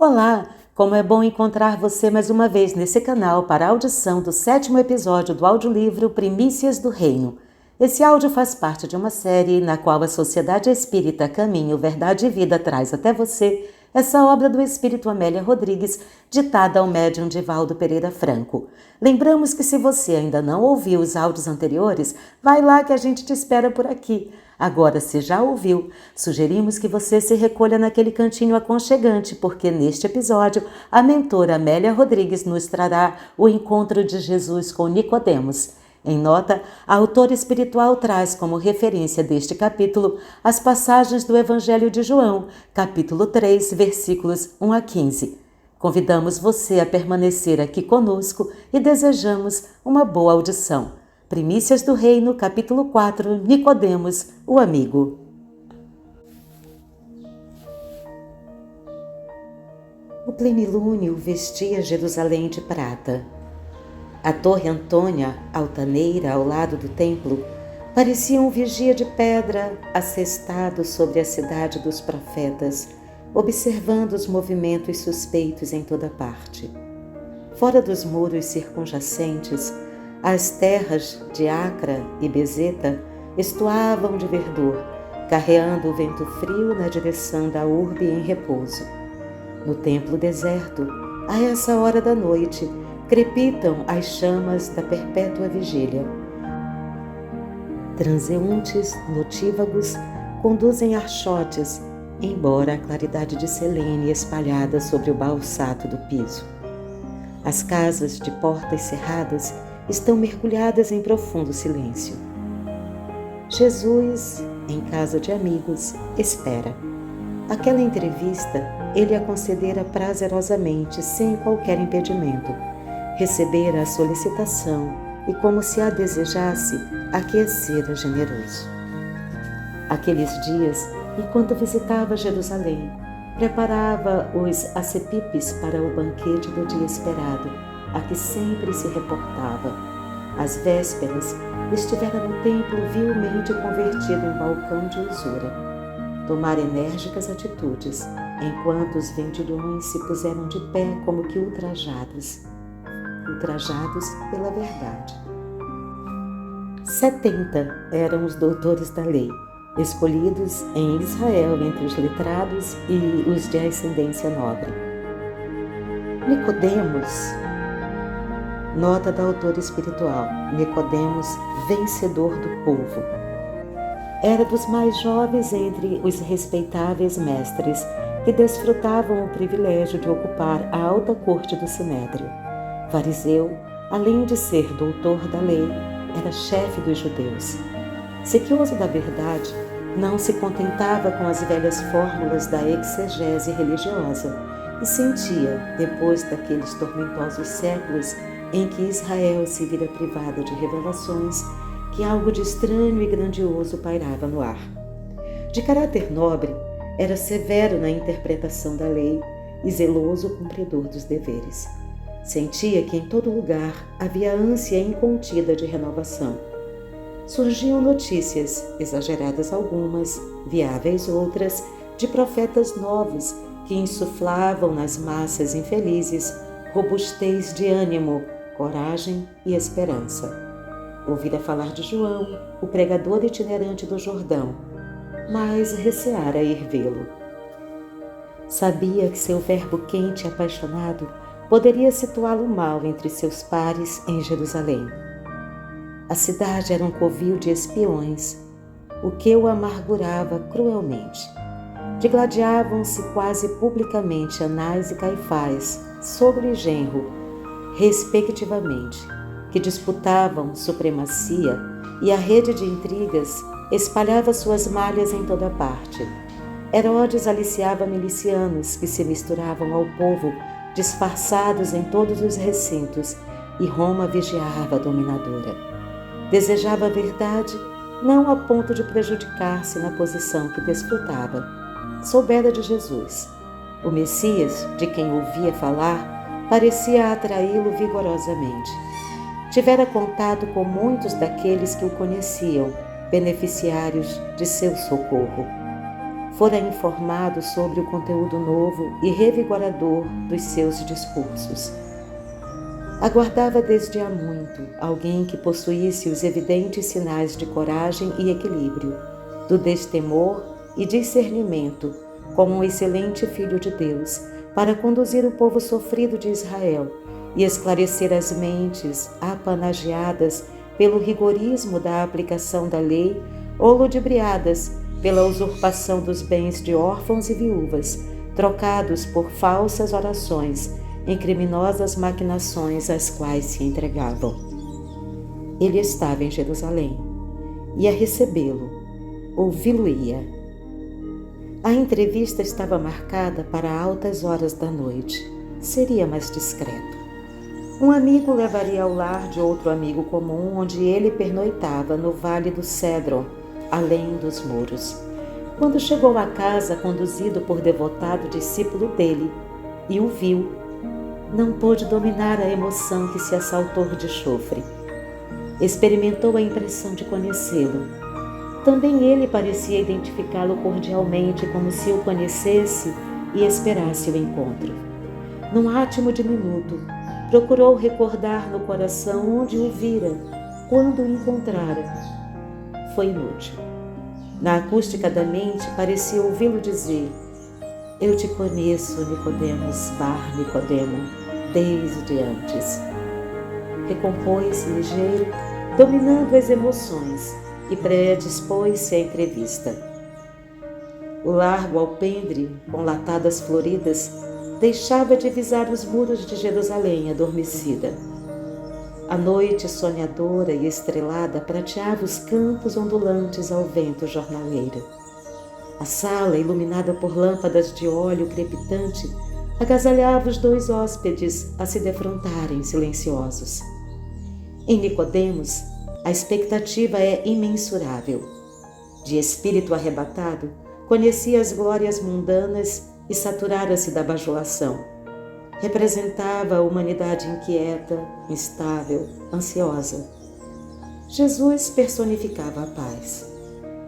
Olá, como é bom encontrar você mais uma vez nesse canal para a audição do 7º episódio do audiolivro Primícias do Reino. Esse áudio faz parte de uma série na qual a Sociedade Espírita Caminho, Verdade e Vida traz até você essa obra do Espírito Amélia Rodrigues, ditada ao médium Divaldo Pereira Franco. Lembramos que se você ainda não ouviu os áudios anteriores, vai lá que a gente te espera por aqui. Agora, se já ouviu, sugerimos que você se recolha naquele cantinho aconchegante, porque neste episódio, a mentora Amélia Rodrigues nos trará o encontro de Jesus com Nicodemos. Em nota, a autora espiritual traz como referência deste capítulo as passagens do Evangelho de João, capítulo 3, versículos 1 a 15. Convidamos você a permanecer aqui conosco e desejamos uma boa audição. Primícias do Reino, capítulo 4, Nicodemos, o amigo. O plenilúnio vestia Jerusalém de prata. A torre Antônia, altaneira ao lado do templo, parecia um vigia de pedra assestado sobre a cidade dos profetas, observando os movimentos suspeitos em toda parte. Fora dos muros circunjacentes, as terras de Acra e Bezeta estoavam de verdor, carreando o vento frio na direção da urbe em repouso. No templo deserto, a essa hora da noite, crepitam as chamas da perpétua vigília. Transeuntes notívagos conduzem archotes, embora a claridade de selene espalhada sobre o balsato do piso. As casas de portas cerradas estão mergulhadas em profundo silêncio. Jesus, em casa de amigos, espera. Aquela entrevista ele a concedera prazerosamente, sem qualquer impedimento. Recebera a solicitação e, como se a desejasse, aquecera generoso. Aqueles dias, enquanto visitava Jerusalém, preparava os acepipes para o banquete do dia esperado, a que sempre se reportava. Às vésperas, estivera no templo vilmente convertido em balcão de usura. Tomara enérgicas atitudes, enquanto os vendilhões se puseram de pé como que ultrajados pela verdade. 70 eram os doutores da lei, escolhidos em Israel entre os letrados e os de ascendência nobre. Nicodemos, nota da autora espiritual, Nicodemos, vencedor do povo. Era dos mais jovens entre os respeitáveis mestres que desfrutavam o privilégio de ocupar a alta corte do Sinédrio. Fariseu, além de ser doutor da lei, era chefe dos judeus. Sequioso da verdade, não se contentava com as velhas fórmulas da exegese religiosa e sentia, depois daqueles tormentosos séculos em que Israel se vira privada de revelações, que algo de estranho e grandioso pairava no ar. De caráter nobre, era severo na interpretação da lei e zeloso cumpridor dos deveres. Sentia que em todo lugar havia ânsia incontida de renovação. Surgiam notícias, exageradas algumas, viáveis outras, de profetas novos que insuflavam nas massas infelizes robustez de ânimo, coragem e esperança. Ouvira falar de João, o pregador itinerante do Jordão, mas receara ir vê-lo. Sabia que seu verbo quente e apaixonado poderia situá-lo mal entre seus pares em Jerusalém. A cidade era um covil de espiões, o que o amargurava cruelmente. Digladiavam-se quase publicamente Anás e Caifás, sogro e genro, respectivamente, que disputavam supremacia, e a rede de intrigas espalhava suas malhas em toda parte. Herodes aliciava milicianos que se misturavam ao povo, disfarçados em todos os recintos, e Roma vigiava a dominadora. Desejava a verdade, não a ponto de prejudicar-se na posição que desfrutava. Soubera de Jesus. O Messias, de quem ouvia falar, parecia atraí-lo vigorosamente. Tivera contato com muitos daqueles que o conheciam, beneficiários de seu socorro. fora informado sobre o conteúdo novo e revigorador dos seus discursos. Aguardava desde há muito alguém que possuísse os evidentes sinais de coragem e equilíbrio, do destemor e discernimento, como um excelente filho de Deus, para conduzir o povo sofrido de Israel e esclarecer as mentes apanagiadas pelo rigorismo da aplicação da lei ou ludibriadas pela usurpação dos bens de órfãos e viúvas, trocados por falsas orações em criminosas maquinações às quais se entregavam. Ele estava em Jerusalém, ia recebê-lo, ouvi-lo-ia. A entrevista estava marcada para altas horas da noite. Seria mais discreto. Um amigo levaria ao lar de outro amigo comum, onde ele pernoitava no Vale do Cédron, além dos muros. Quando chegou à casa, conduzido por devotado discípulo dele, e o viu, não pôde dominar a emoção que se assaltou de chofre. Experimentou a impressão de conhecê-lo. Também ele parecia identificá-lo cordialmente, como se o conhecesse e esperasse o encontro. Num átimo diminuto, procurou recordar no coração onde o vira, quando o encontrara. Foi inútil. Na acústica da mente, parecia ouvi-lo dizer: "Eu te conheço, Nicodemos, Bar Nicodemo, desde antes." Recompôs-se ligeiro, dominando as emoções, e predispôs-se à entrevista. O largo alpendre, com latadas floridas, deixava divisar os muros de Jerusalém adormecida. A noite sonhadora e estrelada prateava os campos ondulantes ao vento jornaleiro. A sala, iluminada por lâmpadas de óleo crepitante, agasalhava os dois hóspedes a se defrontarem silenciosos. Em Nicodemos, a expectativa é imensurável. De espírito arrebatado, conhecia as glórias mundanas e saturara-se da bajulação. Representava a humanidade inquieta, instável, ansiosa. Jesus personificava a paz.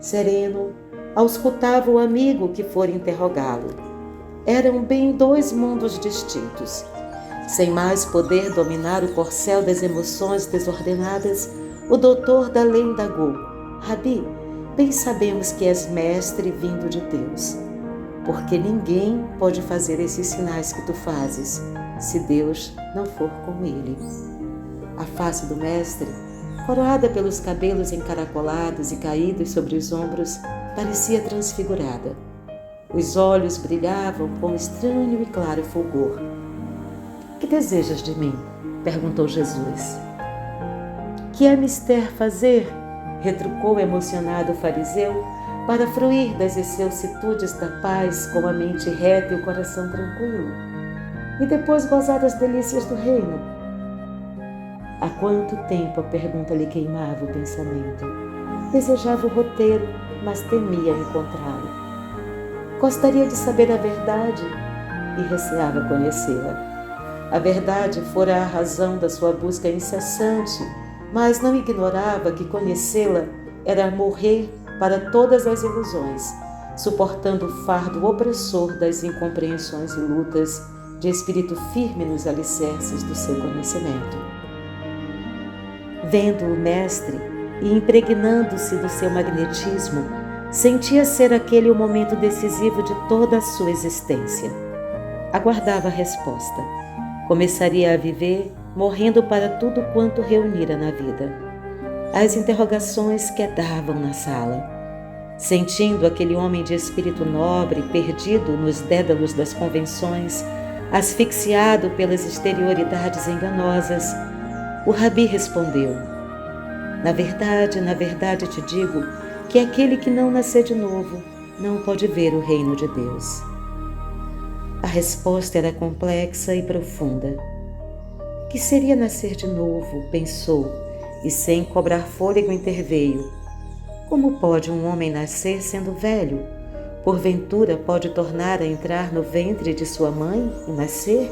Sereno, auscultava o amigo que fora interrogá-lo. Eram bem dois mundos distintos. Sem mais poder dominar o corcel das emoções desordenadas, o doutor da lei indagou: "Rabi, bem sabemos que és mestre vindo de Deus, porque ninguém pode fazer esses sinais que tu fazes, se Deus não for com ele." A face do mestre, coroada pelos cabelos encaracolados e caídos sobre os ombros, parecia transfigurada. Os olhos brilhavam com estranho e claro fulgor. "Que desejas de mim?" perguntou Jesus. "Que é mister fazer?" retrucou o emocionado fariseu, para fruir das excelsitudes da paz com a mente reta e o coração tranquilo, e depois gozar das delícias do reino. Há quanto tempo a pergunta lhe queimava o pensamento. Desejava o roteiro, mas temia encontrá-lo. Gostaria de saber a verdade e receava conhecê-la. A verdade fora a razão da sua busca incessante, mas não ignorava que conhecê-la era morrer para todas as ilusões, suportando o fardo opressor das incompreensões e lutas, de espírito firme nos alicerces do seu conhecimento. Vendo o mestre e impregnando-se do seu magnetismo, sentia ser aquele o momento decisivo de toda a sua existência. Aguardava a resposta. Começaria a viver, morrendo para tudo quanto reunira na vida. As interrogações quedavam na sala. Sentindo aquele homem de espírito nobre, perdido nos dédalos das convenções, asfixiado pelas exterioridades enganosas, o Rabi respondeu: na verdade te digo que aquele que não nascer de novo não pode ver o reino de Deus." A resposta era complexa e profunda. Que seria nascer de novo, pensou, e sem cobrar fôlego interveio: como pode um homem nascer sendo velho? Porventura pode tornar a entrar no ventre de sua mãe e nascer?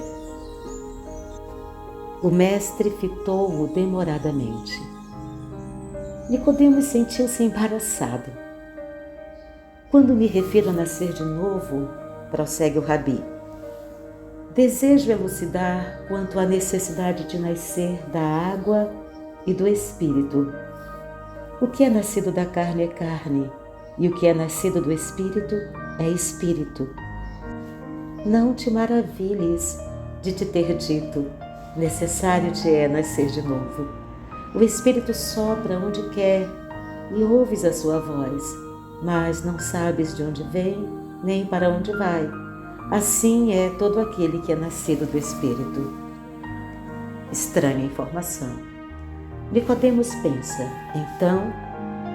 O mestre fitou-o demoradamente. Nicodemos sentiu-se embaraçado. Quando me refiro a nascer de novo, prossegue o Rabi, desejo elucidar quanto à necessidade de nascer da água e do Espírito. O que é nascido da carne é carne, e o que é nascido do Espírito é Espírito. Não te maravilhes de te ter dito, necessário te é nascer de novo. O Espírito sopra onde quer e ouves a sua voz, mas não sabes de onde vem nem para onde vai. Assim é todo aquele que é nascido do Espírito. Estranha informação. Nicodemos pensa, então,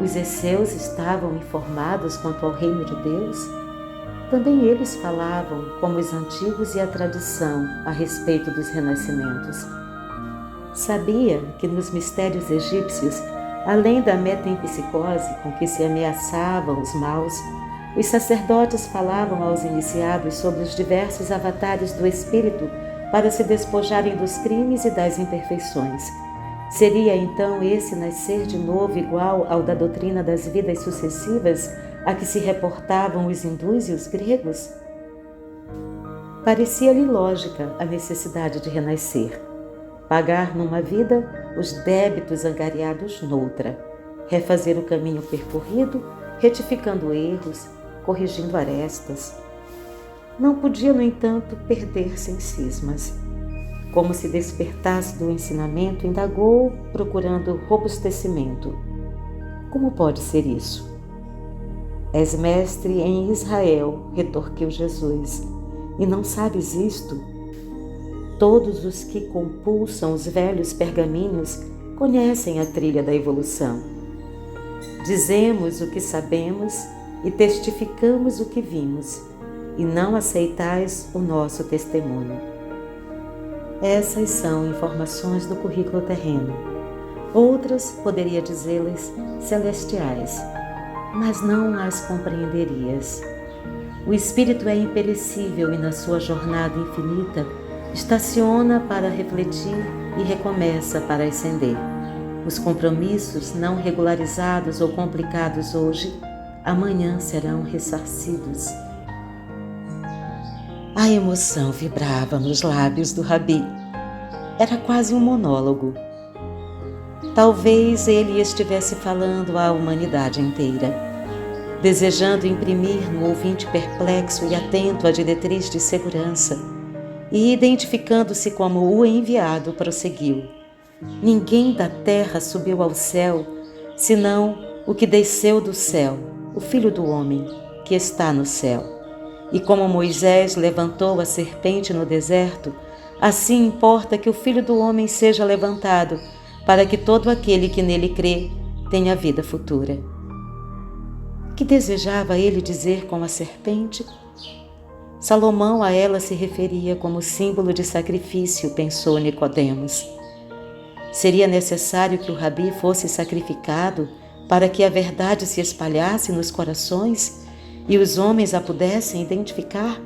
os esseus estavam informados quanto ao reino de Deus? Também eles falavam, como os antigos e a tradição, a respeito dos renascimentos. Sabia que nos mistérios egípcios, além da metempsicose com que se ameaçavam os maus, os sacerdotes falavam aos iniciados sobre os diversos avatares do Espírito para se despojarem dos crimes e das imperfeições. Seria então esse nascer de novo igual ao da doutrina das vidas sucessivas a que se reportavam os hindus e os gregos? Parecia-lhe lógica a necessidade de renascer, pagar numa vida os débitos angariados noutra, refazer o caminho percorrido, retificando erros, corrigindo arestas. Não podia, no entanto, perder-se em cismas. Como se despertasse do ensinamento, indagou, procurando robustecimento. Como pode ser isso? És mestre em Israel, retorquiu Jesus, e não sabes isto? Todos os que compulsam os velhos pergaminhos conhecem a trilha da evolução. Dizemos o que sabemos e testificamos o que vimos, e não aceitais o nosso testemunho. Essas são informações do currículo terreno. Outras, poderia dizê-las, celestiais, mas não as compreenderias. O espírito é imperecível e na sua jornada infinita estaciona para refletir e recomeça para ascender. Os compromissos não regularizados ou complicados hoje, amanhã serão ressarcidos. A emoção vibrava nos lábios do Rabi. Era quase um monólogo. Talvez ele estivesse falando à humanidade inteira, desejando imprimir no ouvinte perplexo e atento a diretriz de segurança, e identificando-se como o enviado, prosseguiu. Ninguém da terra subiu ao céu, senão o que desceu do céu, o Filho do Homem, que está no céu. E como Moisés levantou a serpente no deserto, assim importa que o Filho do Homem seja levantado, para que todo aquele que nele crê tenha vida futura. Que desejava ele dizer com a serpente? Salomão a ela se referia como símbolo de sacrifício, pensou Nicodemos. Seria necessário que o Rabi fosse sacrificado para que a verdade se espalhasse nos corações e os homens a pudessem identificar?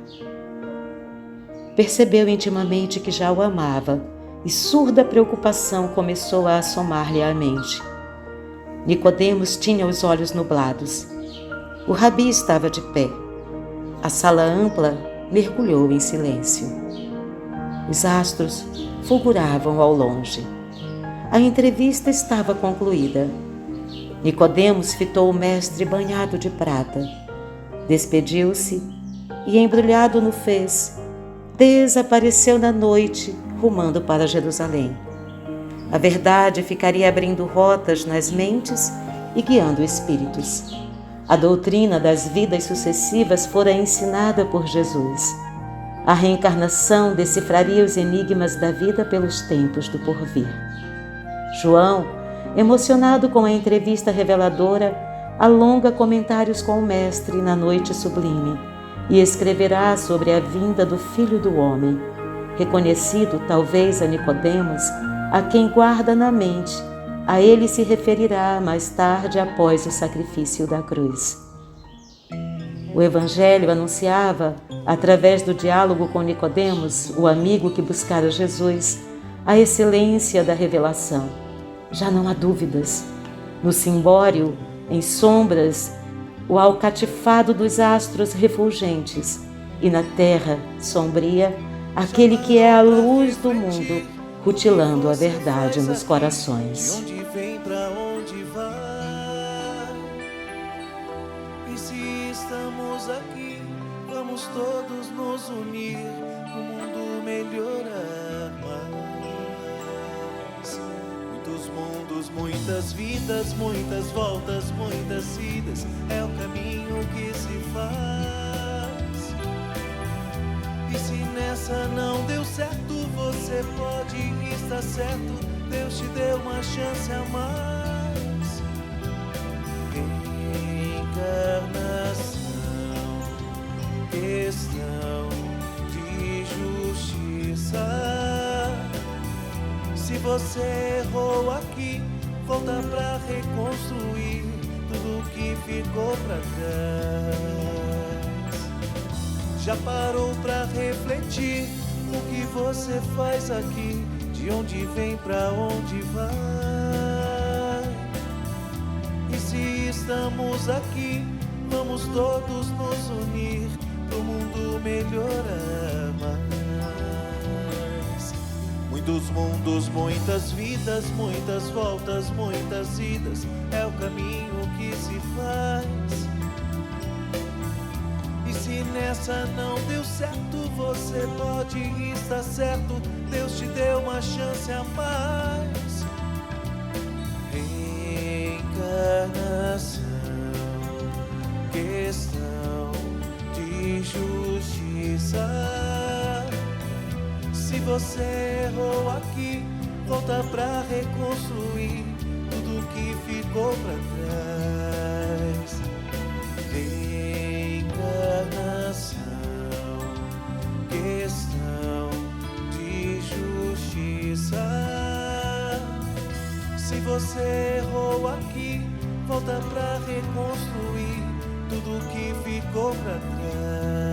Percebeu intimamente que já o amava e surda preocupação começou a assomar-lhe à mente. Nicodemos tinha os olhos nublados. O Rabi estava de pé. A sala ampla mergulhou em silêncio. Os astros fulguravam ao longe. A entrevista estava concluída. Nicodemos fitou o mestre banhado de prata. Despediu-se e, embrulhado no fez, desapareceu na noite, rumando para Jerusalém. A verdade ficaria abrindo rotas nas mentes e guiando espíritos. A doutrina das vidas sucessivas fora ensinada por Jesus. A reencarnação decifraria os enigmas da vida pelos tempos do porvir. João, emocionado com a entrevista reveladora, alonga comentários com o Mestre na noite sublime e escreverá sobre a vinda do Filho do Homem, reconhecido talvez a Nicodemos, a quem guarda na mente. A ele se referirá mais tarde após o sacrifício da cruz. O Evangelho anunciava, através do diálogo com Nicodemos, o amigo que buscara Jesus, a excelência da revelação. Já não há dúvidas. No cimbório, em sombras, o alcatifado dos astros refulgentes, e na terra sombria, aquele que é a luz do mundo, rutilando a verdade nos corações. De onde vem, pra onde vai? E se estamos aqui, vamos todos nos unir, o mundo melhorar mais. Muitos mundos, muitas vidas, muitas voltas, muitas idas, é o caminho que se faz. E se nessa não deu certo, você pode estar certo, Deus te deu uma chance a mais. Reencarnação, questão de justiça. Se você errou aqui, volta pra reconstruir tudo que ficou pra trás. Já parou pra refletir o que você faz aqui? De onde vem, pra onde vai? E se estamos aqui, vamos todos nos unir pro mundo melhorar mais. Muitos mundos, muitas vidas, muitas voltas, muitas idas, é o caminho que se faz. E se nessa não deu certo, você pode estar certo, Deus te deu uma chance a mais. Reencarnação, questão de justiça. Se você errou aqui, volta pra reconstruir tudo que ficou pra trás. Reencarnação, questão de justiça. Se você errou aqui, volta pra reconstruir tudo que ficou pra trás.